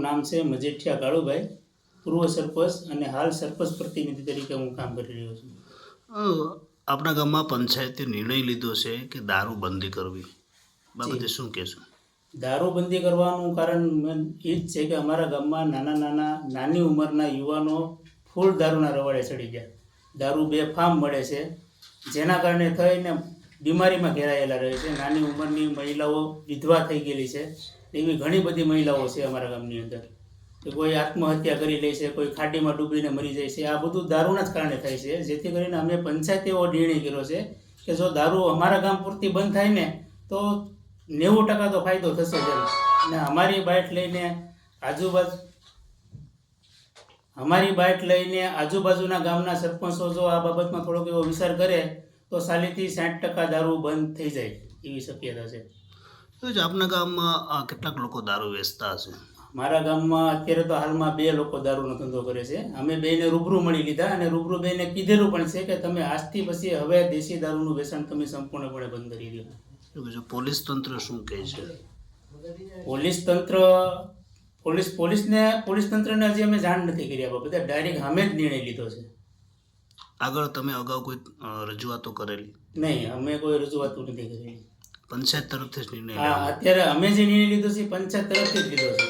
નામ છે મજેઠિયા કાળુભાઈ, પૂર્વ સરપંચ અને હાલ સરપંચ પ્રતિનિધિ તરીકે હું કામ કરી રહ્યો છું. આપણા ગામમાં પંચાયતે નિર્ણય લીધો છે કે દારૂ બંધી કરવી, બાબતે જી. શું કહેશો? દારૂબંધી કરવાનું કારણ એ જ છે કે અમારા ગામમાં નાની ઉંમરના યુવાનો ફૂલ દારૂના રવાડે ચડી ગયા. દારૂ બેફામ મળે છે, જેના કારણે થઈને બીમારીમાં ઘેરાયેલા રહે છે. નાની ઉંમરની મહિલાઓ વિધવા થઈ ગયેલી છે. એવી ઘણી બધી મહિલાઓ છે અમારા ગામની અંદર કે કોઈ આત્મહત્યા કરી લે છે, કોઈ ખાડીમાં ડૂબીને મરી જાય છે. આ બધું દારૂના જ કારણે થાય છે. જેથી કરીને અમે પંચાયતે એવો નિર્ણય કર્યો છે કે જો દારૂ અમારા ગામ પૂરતી બંધ થાય ને તો 90% તો ફાયદો થશે જ. અને અમારી બાઇટ લઈને આજુબાજુના ગામના સરપંચો જો આ બાબતમાં થોડોક એવો વિચાર કરે તો 40-60% દારૂ બંધ થઈ જાય એવી શક્યતા છે. તો જ આપણા ગામમાં કેટલાક લોકો દારૂ વેચતા હશે? મારા ગામમાં અત્યારે તો હાલમાં 2 લોકો દારૂનો ધંધો કરે છે. અમે બેને રૂબરૂ મળી લીધા અને રૂબરૂ બેને કીધેલું પણ છે કે તમે આજથી પછી હવે દેશી દારૂનું વેચાણ તમે સંપૂર્ણપણે બંધ કરી દો. પોલીસ તંત્ર શું કહે છે? પોલીસ તંત્રને હજી અમે જાણ નથી કરી. આ બાબતે ડાયરેક્ટ અમે જ નિર્ણય લીધો છે. આગળ તમે અગાઉ કોઈ રજૂઆતો કરેલી? નહીં, અમે કોઈ રજૂઆતો નથી કરેલી. પંચાયત તરફથી જ નિર્ણય? હા, અત્યારે અમે જે નિર્ણય લીધો છે પંચાયત તરફથી જ લીધો છે.